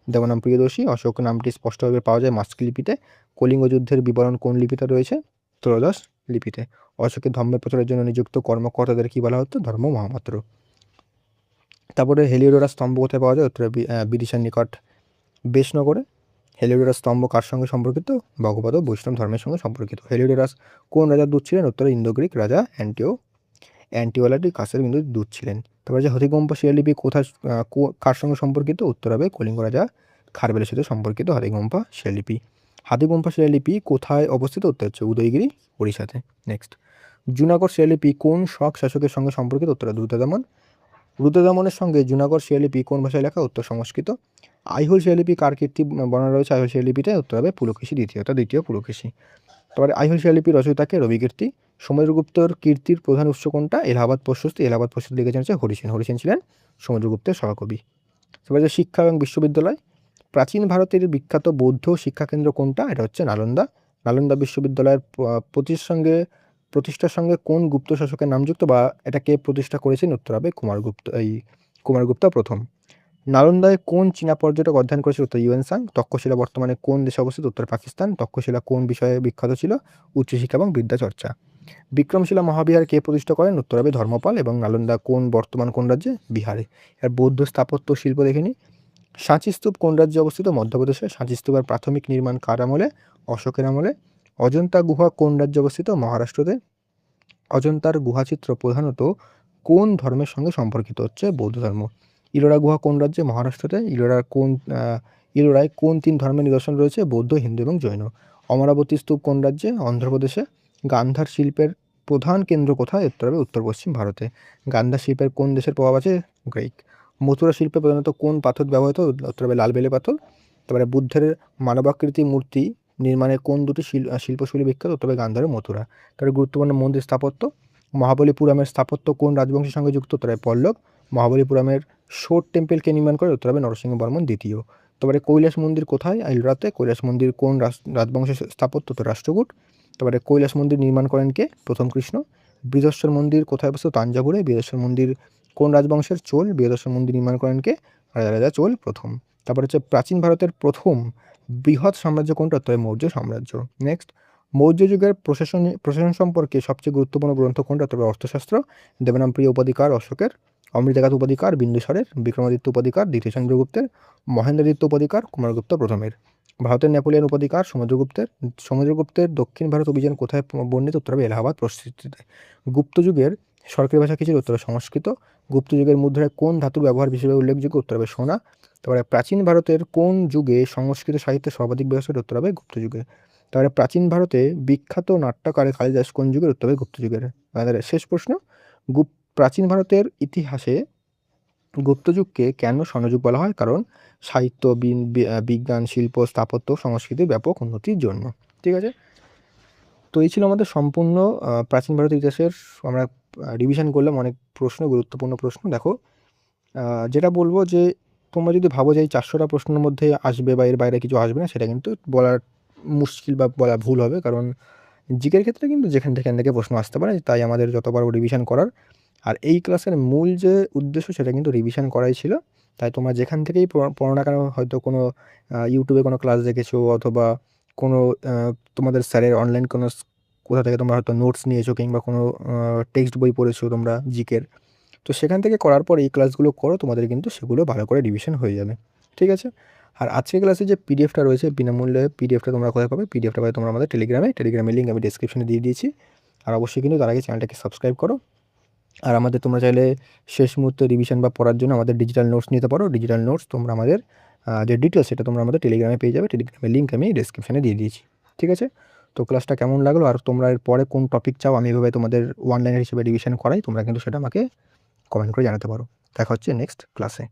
দেবনাম প্রিয়দর্শী। অশোক নামটি স্পষ্টভাবে পাওয়া যায় মাস্ক লিপিতে। কলিঙ্গ যুদ্ধের বিবরণ কোন লিপিতে রয়েছে? ত্রয়োদশ লিপিতে। অশোকের ধর্মের প্রচারের জন্য নিযুক্ত কর্মকর্তাদের কি বলা হতো? ধর্ম মহাপাত্র। তারপরে হেলিওডোরা স্তম্ভ কোথায় পাওয়া যায়? উত্তরে বিদিশার নিকট বেশনগরে। হেলিওডোরাস স্তম্ভ কার সঙ্গে সম্পর্কিত? ভগবদ বৈষ্ণব ধর্মের সঙ্গে সম্পর্কিত। হেলিওডোরাস কোন রাজার দূত ছিলেন? উত্তরে ইন্দো গ্রিক রাজা অ্যান্টিওলাটিকাসের কিন্তু দূত ছিলেন। তারপরে যে হথিকম্প শিলালিপি কোথায় কার সঙ্গে সম্পর্কিত? উত্তর হবে কলিঙ্গ রাজা খারবেলের সাথে সম্পর্কিত হথিকম্পা শিলালিপি। হাতিগুম্ফা শিলালিপি কোথায় অবস্থিত? উত্তর হচ্ছে উদয়গিরি, ওড়িশাতে। নেক্সট। জুনাগড় শিলালিপি কোন শক শাসকের সঙ্গে সম্পর্কিত? উত্তর দ্রুতদমন। রুদ্রদমনের সঙ্গে জুনাগড় শিলালিপি কোন ভাষায় লেখা? উত্তর সংস্কৃত। আইহোল শিলালিপি কার কীর্তি বর্ণনা রয়েছে আইহোল শিলালিপিতে? উত্তর হবে পুলকেশী দ্বিতীয় পুলকেশী। তারপরে আইহোল শিলালিপির রচয়িতাকে? রবিকীর্তি। সমুদ্রগুপ্তর কীর্তির প্রধান উৎস কোনটা? এলাহাবাদ প্রশস্তি। এলাহাবাদ প্রশস্তি লিখেছেন হচ্ছে হরিসেন। হরিসেন ছিলেন সমুদ্রগুপ্তের সহকবি। তারপরে যে শিক্ষা এবং বিশ্ববিদ্যালয়, প্রাচীন ভারতের বিখ্যাত বৌদ্ধ শিক্ষাকেন্দ্র কোনটা? এটা হচ্ছে নালন্দা। নালন্দা বিশ্ববিদ্যালয়ের প্রতিষ্ঠার সঙ্গে কোন গুপ্ত শাসকের নাম যুক্ত বা এটা কে প্রতিষ্ঠা করেছেন? উত্তর হবে কুমারগুপ্ত প্রথম। নালন্দায় কোন চীনা পর্যটক অধ্যয়ন করেছিল? উত্তর হিউয়েন সাং। তক্ষশিলা বর্তমানে কোন দেশে অবস্থিত? উত্তর পাকিস্তান। তক্ষশিলা কোন বিষয়ে বিখ্যাত ছিল? উচ্চশিক্ষা এবং বিদ্যাচর্চা। বিক্রমশিলা মহাবিহার কে প্রতিষ্ঠা করেন? উত্তর হবে ধর্মপাল। এবং নালন্দা বর্তমান কোন রাজ্যে? বিহারে। আর বৌদ্ধ স্থাপত্য শিল্প দেখে নিই। সাঁচি স্তূপ কোন রাজ্যে অবস্থিত? মধ্যপ্রদেশে। সাঁচি স্তূপের প্রাথমিক নির্মাণ কার আমলে? অশোকের আমলে। অজন্তা গুহা কোন রাজ্যে অবস্থিত? মহারাষ্ট্রতে। অজন্তার গুহাচিত্র প্রধানত কোন ধর্মের সঙ্গে সম্পর্কিত? হচ্ছে বৌদ্ধ ধর্ম। ইলোরা গুহা কোন রাজ্যে? মহারাষ্ট্রতে। ইলোরায় কোন 3 ধর্মের নিদর্শন রয়েছে? বৌদ্ধ, হিন্দু এবং জৈন। অমরাবতী স্তূপ কোন রাজ্যে? অন্ধ্রপ্রদেশে। গান্ধার শিল্পের প্রধান কেন্দ্র কোথায়? উত্তর হবে উত্তর পশ্চিম ভারতে। গান্ধার শিল্পের কোন দেশের প্রভাব আছে? গ্রিক। মথুরা শিল্পে প্রধানত কোন পাথর ব্যবহৃত? উত্তর হবে লাল বেলে পাথর। তারপরে বুদ্ধের মানবাকৃতি মূর্তি নির্মাণে কোন দুটি শিল্পশৈলী বিখ্যাত? উত্তর হবে গান্ধার ও মথুরা। তারপরে গুরুত্বপূর্ণ মন্দির স্থাপত্য, মহাবলীপুরমের স্থাপত্য কোন রাজবংশের সঙ্গে যুক্ত? উত্তর হবে পল্লব। মহাবলীপুরমের শোর টেম্পেলকে নির্মাণ করে? উত্তর হবে নরসিংহবর্মন দ্বিতীয়। তারপরে কৈলাস মন্দির কোথায়? আইলোরাতে। কৈলাস মন্দির কোন রাজবংশের স্থাপত্য? উত্তর রাষ্ট্রকূট। তারপরে কৈলাস মন্দির নির্মাণ করেন কে? প্রথম কৃষ্ণ। বৃহদেশ্বর মন্দির কোথায় অবস্থিত? তাঞ্জাভুরে। বৃহদেশ্বর মন্দির কোন রাজবংশের? চোল। বৃহদেশ্বর মন্দির নির্মাণ করেন কে? রাজা চোল প্রথম। তারপর হচ্ছে প্রাচীন ভারতের প্রথম বৃহৎ সাম্রাজ্য কোনটা? উত্তর হবে মৌর্য সাম্রাজ্য। নেক্সট, মৌর্য যুগের প্রশাসন সম্পর্কে সবচেয়ে গুরুত্বপূর্ণ গ্রন্থ কোনটা? তবে অর্থশাস্ত্র। দেবনামপ্রিয় উপাধিকার অশোকের। অমৃতাঘাত উপাধিকার বিন্দুসারের। বিক্রমাদিত্য উপাধিকার দ্বিতীয় চন্দ্রগুপ্তের। মহেন্দ্রদিত্য উপাধিকার কুমারগুপ্ত প্রথমের। ভারতের নেপোলিয়ন উপাধিকার সমুদ্রগুপ্তের। সমুদ্রগুপ্তের দক্ষিণ ভারত অভিযান কোথায় বর্ণিত? উত্তর হবে এলাহাবাদ প্রস্তুতিতে। গুপ্ত যুগের সরকারি ভাষা কি ছিল? উত্তর হবে সংস্কৃত। গুপ্ত যুগের মুদ্রায় কোন ধাতুর ব্যবহার হিসেবে উল্লেখযোগ্য? উত্তর হবে সোনা। তারপরে প্রাচীন ভারতের কোন যুগে সংস্কৃত সাহিত্যে সর্বাধিক ব্যবহৃত? উত্তর হবে গুপ্ত যুগে। তারপরে প্রাচীন ভারতে বিখ্যাত নাট্যকার কালিদাস কোন যুগের? উত্তর হবে গুপ্ত যুগের। আমাদের শেষ প্রশ্ন, প্রাচীন ভারতের ইতিহাসে গুপ্ত যুগকে কেন স্বর্ণযুগ বলা হয়? কারণ সাহিত্য, বিজ্ঞান, শিল্প, স্থাপত্য, সংস্কৃতির ব্যাপক উন্নতির জন্য। ঠিক আছে, তো এই ছিল আমাদের সম্পূর্ণ প্রাচীন ভারতের ইতিহাসের আমরা রিভিশন করলাম। অনেক প্রশ্ন, গুরুত্বপূর্ণ প্রশ্ন। দেখো, যেটা বলবো যে তোমরা যদি ভাবো যে এই 400টা প্রশ্নের মধ্যে আসবে বা এর বাইরে কিছু আসবে না, সেটা কিন্তু বলার মুশকিল বা বলা ভুল হবে। কারণ জিকের ক্ষেত্রে কিন্তু যেখান থেকে প্রশ্ন আসতে পারে, তাই আমাদের যতবার রিভিশন করার। আর এই ক্লাসের মূল যে উদ্দেশ্য সেটা কিন্তু রিভিশন করাই ছিল। তাই তোমরা যেখান থেকেই পড়ো না কেন, হয়তো কোনো ইউটিউবে কোনো ক্লাস দেখেছো অথবা কোনো তোমাদের স্যারের অনলাইন কোনো কোথা থেকে তোমরা হয়তো নোটস নিয়েছো কিংবা কোনো টেক্সট বই পড়েছো তোমরা জিকের, তো সেখান থেকে করার পর এই ক্লাসগুলো করো, তোমাদের কিন্তু সেগুলো ভালো করে রিভিশন হয়ে যাবে। ঠিক আছে, আর আজকের ক্লাসে যে পিডিএফটা রয়েছে বিনামূল্যে, পিডিএফটা তোমরা কোথায় পাবে? পিডিএফটা পাবে তোমরা আমাদের টেলিগ্রামের লিঙ্ক আমি ডেসক্রিপশনে দিয়ে দিয়েছি। আর অবশ্যই কিন্তু তার আগে চ্যানেলটাকে সাবস্ক্রাইব করো। আর আমাদের তোমরা চাইলে শেষ মুহূর্তে রিভিশন বা পড়ার জন্য আমাদের ডিজিটাল নোটস নিতে পারো। ডিজিটাল নোটস তোমরা আমাদের যে ডিটেলস সেটা তোমরা আমাদের টেলিগ্রামে পেয়ে যাবে। টেলিগ্রামের লিঙ্ক আমি ডেসক্রিপশনে দিয়ে দিয়েছি। ঠিক আছে, তো ক্লাসটা কেমন লাগলো আর তোমরা এর পরে কোন টপিক চাও আমি এভাবে তোমাদের ওয়ান লাইনার হিসেবে রিভিশন করাই, তোমরা কিন্তু সেটা আমাকে কমেন্ট করে জানাতে পারো। দেখা হচ্ছে নেক্সট ক্লাসে।